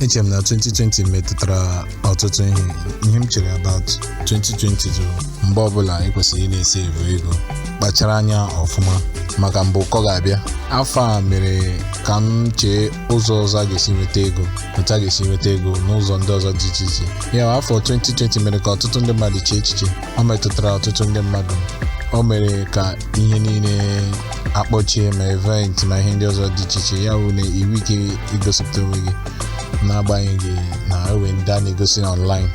Echere m na 2020 metụtara ọtụtụ ihe m chere about 2020 mgbe ọbụla ekwesịrị ị na-esevu ego kpachara anya ọfụma maka mgbe ụkọ ga-abịa. Afọ a mere ka m chee ụzọ ọzọ a ga-esi nweta ego, otu a ga-esi nweta ego n'ụzọ ndị ọzọ dị iche iche. Ya afọ 2020 mere ka ọtụtụ ndị mmadụ chee echiche. Ọ metụtara ọtụtụ ndị mmadụ. O mere ka ihe niile akpọchie ma event ma ihe ndị ọzọ dị iche iche. Ya bụ na iwu ike igosipụta onwe gị n'agbanyeghị na enwe ndị a na-egosi online.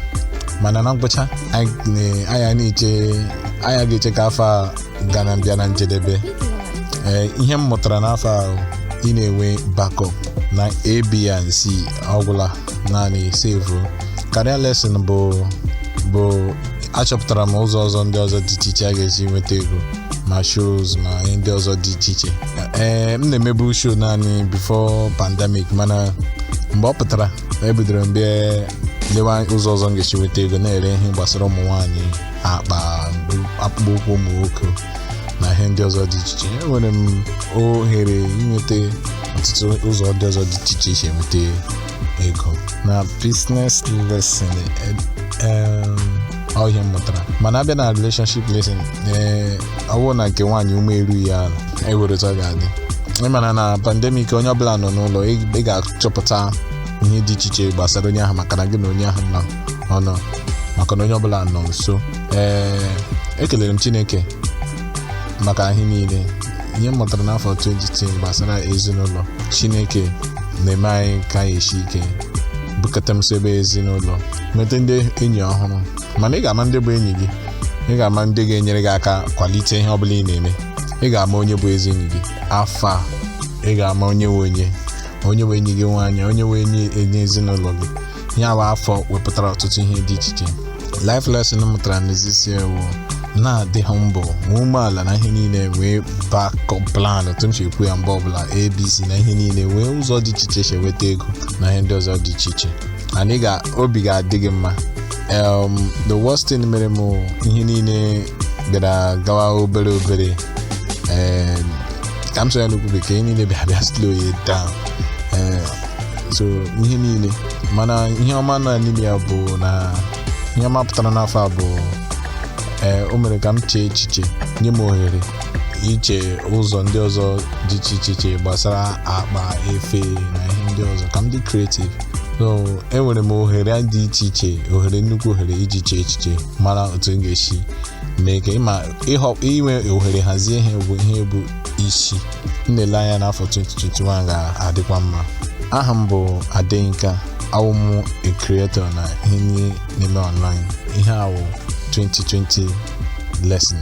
Mana na mkpụcha anyị ga-eche ka afọ a ga na mbịa na njedebe. Ihe m mụtara n'afọ ahụ ị na-enwe backup na A, B and C ọgwụla naanị save. Career lesson bụ achọpụtara m ụzọ ọzọ ndị ọzọ dị iche iche a ga-esi nweta ego ma shows ma ihe ndị ọzọ dị iche iche. M na-emebu show naanị before pandemic, mana mgbe ọ pụtara ebidoro m bịa lewa ụzọ ọzọ m ga-esi nweta ego na-ere ihe gbasara ụmụ nwaanyị, akpa, akpụkpọ ụkwụ ụmụ nwoke na ihe ndị ọzọ dị iche iche. Enwere m ohere inweta ọtụtụ ụzọ ndị ọzọ dị iche iche enweta ego na business lesson. Ọ ihe m mụtara. Mana abịa na relationship lesson, ọ bụrụ na nke nwaanyị ume erughị ya ewere ụtọ ga-adị. Ịmana na pandemic onye ọbụla nọ n'ụlọ, ị ga-achọpụta ihe dị iche iche gbasara onye ahụ maka na gị na onye ahụ nọ maka na onye ọbụla nọ nso. Ekelere m Chineke maka ihe niile. Ihe m mụtara n'afọ 2010 gbasara ezinụlọ. Chineke na-eme anyị ka anyị esi ike, bukata m so ebe ezinụlọ, nweta ndị enyi ọhụrụ. Mana ị ga-ama ndị bụ enyi gị, ị ga-ama ndị ga-enyere gị aka kwalite ihe ọbụla ị na-eme. Ị ga-ama onye bụ ezi enyi gị. Afọ a ị ga-ama onye nwe enyi gị nwaanyị, onye nwe enyi ezinụlọ gị. Ihe a bụ afọ wepụtara ọtụtụ ihe dị iche iche. Life lesson m mụtara n'ezisi ewu na-adị humble, nwee umeala na ihe niile, nwee backup plan otu m si ekwu ya mgbe ọbụla, ABC na ihe niile, nwee ụzọ dị iche iche enweta ego na ihe ndị ọzọ dị iche iche. And obi ga-adị gị mma. The worst thing mere m ihe niile bịara gawa obere ka m so ya n'okwu bekee, ihe niile bịa slow it down. So ihe niile, mana ihe ọma na n'ime ya bụ na ihe ọma pụtara n'afọ a bụ o mere ka m chee echiche, nye m ohere iche ụzọ ndị ọzọ dị iche iche gbasara akpa, efe na ihe ndị ọzọ, ka m dị creative. So enwere m ohere dị iche iche, nnukwu ohere iji chee echiche, mara otu m ga-esi mee ka inwe ohere hazie ihe bụ isi. M na-ele anya n'afọ 2021 ga-adịkwa mma. Aha m bụ Adeyinka, awụ m a creator na ihe na-eme online. Ihe a wụ 2020 lesson.